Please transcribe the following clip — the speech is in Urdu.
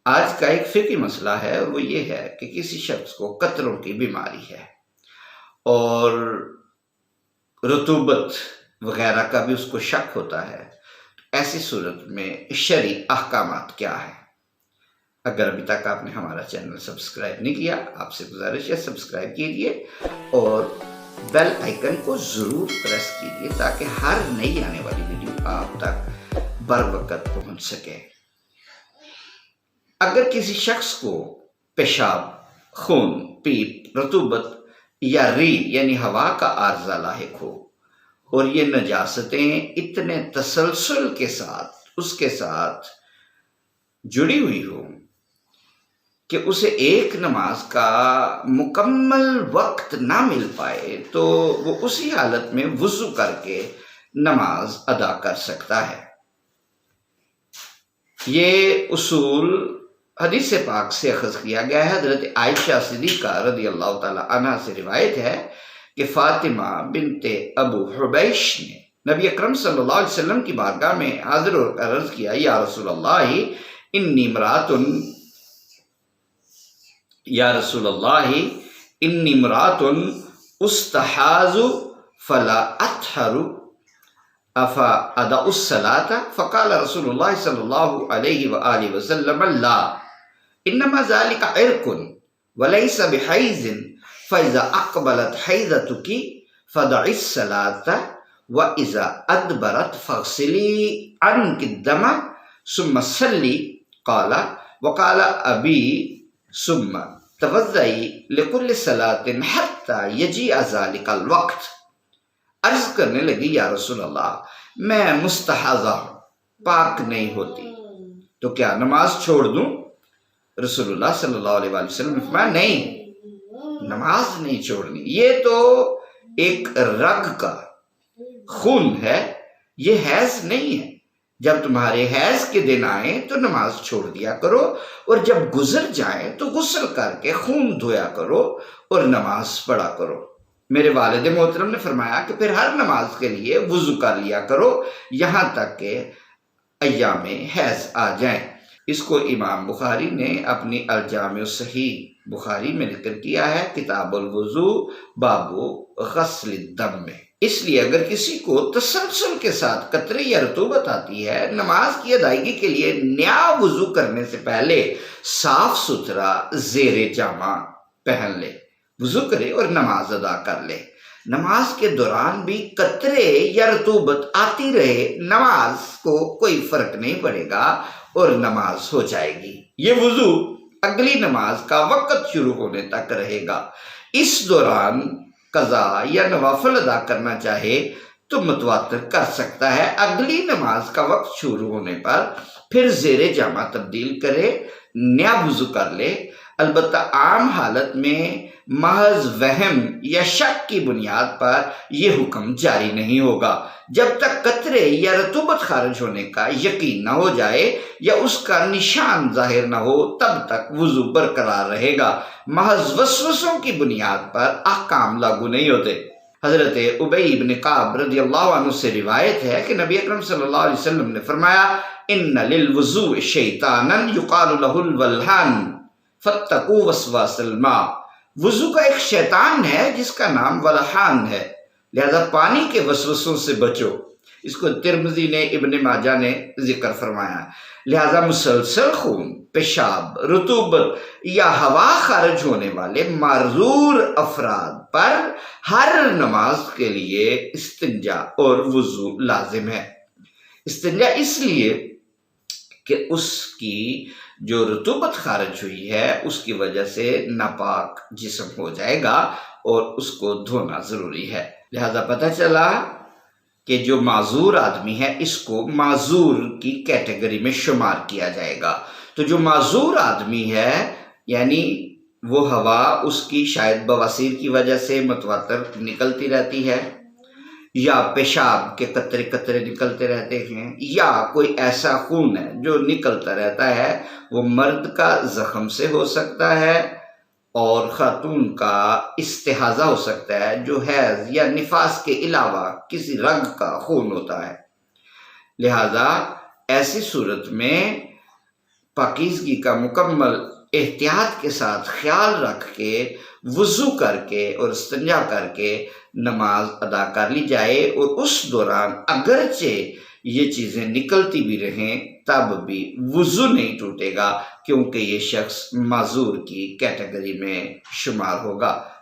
آج کا ایک فقہی مسئلہ ہے، اور وہ یہ ہے کہ کسی شخص کو قطروں کی بیماری ہے اور رطوبت وغیرہ کا بھی اس کو شک ہوتا ہے، ایسی صورت میں شرعی احکامات کیا ہیں؟ اگر ابھی تک آپ نے ہمارا چینل سبسکرائب نہیں کیا، آپ سے گزارش ہے سبسکرائب کیجئے اور بیل آئیکن کو ضرور پریس کیجئے تاکہ ہر نئی آنے والی ویڈیو آپ تک بر وقت پہنچ سکے۔ اگر کسی شخص کو پیشاب، خون، پیپ، رطوبت یا ری یعنی ہوا کا عارضہ لاحق ہو اور یہ نجاستیں اتنے تسلسل کے ساتھ اس کے ساتھ جڑی ہوئی ہوں کہ اسے ایک نماز کا مکمل وقت نہ مل پائے، تو وہ اسی حالت میں وضو کر کے نماز ادا کر سکتا ہے۔ یہ اصول حدیث پاک سے اخذ کیا گیا ہے۔ حضرت عائشہ صدیقہ رضی اللہ تعالی عنہا سے روایت ہے کہ فاطمہ بنت ابو حبیش نے نبی اکرم صلی اللہ علیہ وسلم کی بارگاہ میں حاضر ہو کر عرض کیا، یا رسول اللہ انی امرأۃ استحاض فلا اطہر افا ادع الصلاۃ، فقال رسول اللہ صلی اللہ علیہ وآلہ وسلم لا انما ذلك عرق وليس بحیض فاذا اقبلت حیضتک فدعی الصلاۃ واذا ادبرت فاغسلی عنک الدم ثم صلی قال وقال ابی ثم توضئی لکل صلاۃ حتی یجیء ذلک الوقت۔ عرض کرنے لگی، یا رسول اللہ میں مستحاضہ ہوں، پاک نہیں ہوتی، تو کیا نماز چھوڑ دوں؟ رسول اللہ صلی اللہ علیہ وآلہ وسلم نے فرمایا، نہیں، نماز نہیں چھوڑنی، یہ تو ایک رگ کا خون ہے، یہ حیض نہیں ہے۔ جب تمہارے حیض کے دن آئیں تو نماز چھوڑ دیا کرو، اور جب گزر جائیں تو غسل کر کے خون دھویا کرو اور نماز پڑھا کرو۔ میرے والد محترم نے فرمایا کہ پھر ہر نماز کے لیے وضو کر لیا کرو یہاں تک کہ ایام حیض آ جائیں۔ اس کو امام بخاری نے اپنی الجامع الصحیح بخاری میں ذکر کیا ہے، کتاب الوضو باب غسل الدم میں۔ اس لیے اگر کسی کو تسلسل کے ساتھ قطرے یا رطوبت آتی ہے، نماز کی ادائیگی کے لیے نیا وضو کرنے سے پہلے صاف ستھرا زیر جامہ پہن لے، وضو کرے اور نماز ادا کر لے۔ نماز کے دوران بھی قطرے یا رطوبت آتی رہے، نماز کو کوئی فرق نہیں پڑے گا اور نماز ہو جائے گی۔ یہ وضو اگلی نماز کا وقت شروع ہونے تک رہے گا۔ اس دوران قضا یا نوافل ادا کرنا چاہے تو متواتر کر سکتا ہے۔ اگلی نماز کا وقت شروع ہونے پر پھر زیر جامہ تبدیل کرے، نیا وضو کر لے۔ البتہ عام حالت میں محض وہم یا شک کی بنیاد پر یہ حکم جاری نہیں ہوگا۔ جب تک قطرے یا رطوبت خارج ہونے کا یقین نہ ہو جائے یا اس کا نشان ظاہر نہ ہو، تب تک وضو برقرار رہے گا۔ محض وسوسوں کی بنیاد پر احکام لاگو نہیں ہوتے۔ حضرت ابی بن کعب رضی اللہ عنہ سے روایت ہے کہ نبی اکرم صلی اللہ علیہ وسلم نے فرمایا، ان للوضوء شیطانا یقال له الولہان فاتقوا وسواس الماء۔ وضو کا ایک شیطان ہے جس کا نام ولہان ہے، لہذا پانی کے وسوسوں سے بچو۔ اس کو ترمذی نے، ابن ماجہ نے ذکر فرمایا۔ لہذا مسلسل خون، پیشاب، رطوبت یا ہوا خارج ہونے والے معذور افراد پر ہر نماز کے لیے استنجا اور وضو لازم ہے۔ استنجا اس لیے کہ اس کی جو رطوبت خارج ہوئی ہے اس کی وجہ سے ناپاک جسم ہو جائے گا اور اس کو دھونا ضروری ہے۔ لہذا پتہ چلا کہ جو معذور آدمی ہے اس کو معذور کی کیٹیگری میں شمار کیا جائے گا۔ تو جو معذور آدمی ہے یعنی وہ ہوا اس کی شاید بواسیر کی وجہ سے متواتر نکلتی رہتی ہے، یا پیشاب کے قطرے قطرے نکلتے رہتے ہیں، یا کوئی ایسا خون ہے جو نکلتا رہتا ہے، وہ مرد کا زخم سے ہو سکتا ہے اور خاتون کا استحاضہ ہو سکتا ہے جو حیض یا نفاس کے علاوہ کسی رنگ کا خون ہوتا ہے۔ لہذا ایسی صورت میں پاکیزگی کا مکمل احتیاط کے ساتھ خیال رکھ کے وضو کر کے اور استنجا کر کے نماز ادا کر لی جائے، اور اس دوران اگرچہ یہ چیزیں نکلتی بھی رہیں تب بھی وضو نہیں ٹوٹے گا، کیونکہ یہ شخص معذور کی کیٹیگری میں شمار ہوگا۔